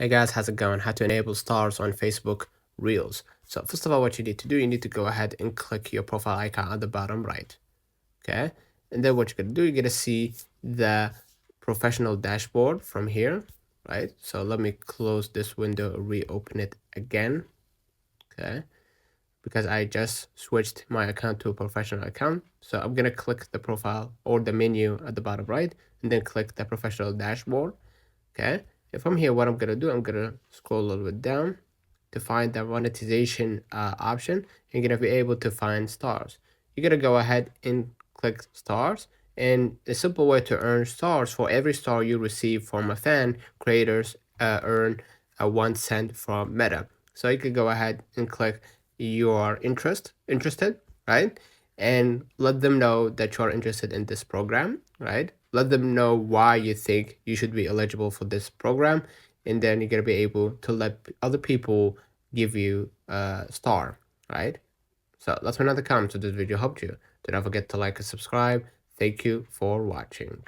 Hey guys, how's it going? How to enable stars on Facebook Reels. So first of all, what you need to do, you need to go ahead and click your profile icon at the bottom right. Okay. And then what you're going to do, you're going to see the professional dashboard from here, right? So let me close this window, reopen it again. Okay. Because I just switched my account to a professional account. So I'm going to click the profile or the menu at the bottom right and then click the professional dashboard. Okay, if I'm here, what I'm gonna do, I'm gonna scroll a little bit down to find the monetization option. You're gonna be able to find stars. You're gonna go ahead and click stars, and a simple way to earn stars: for every star you receive from a fan, creators earn a 1 cent from Meta. So you could go ahead and click you are interested, right? And let them know that you're interested in this program, right? Let them know why you think you should be eligible for this program, and then you're gonna be able to let other people give you a star, right? So let me know in the comments if this video helped you. Do not forget to like and subscribe. Thank you for watching.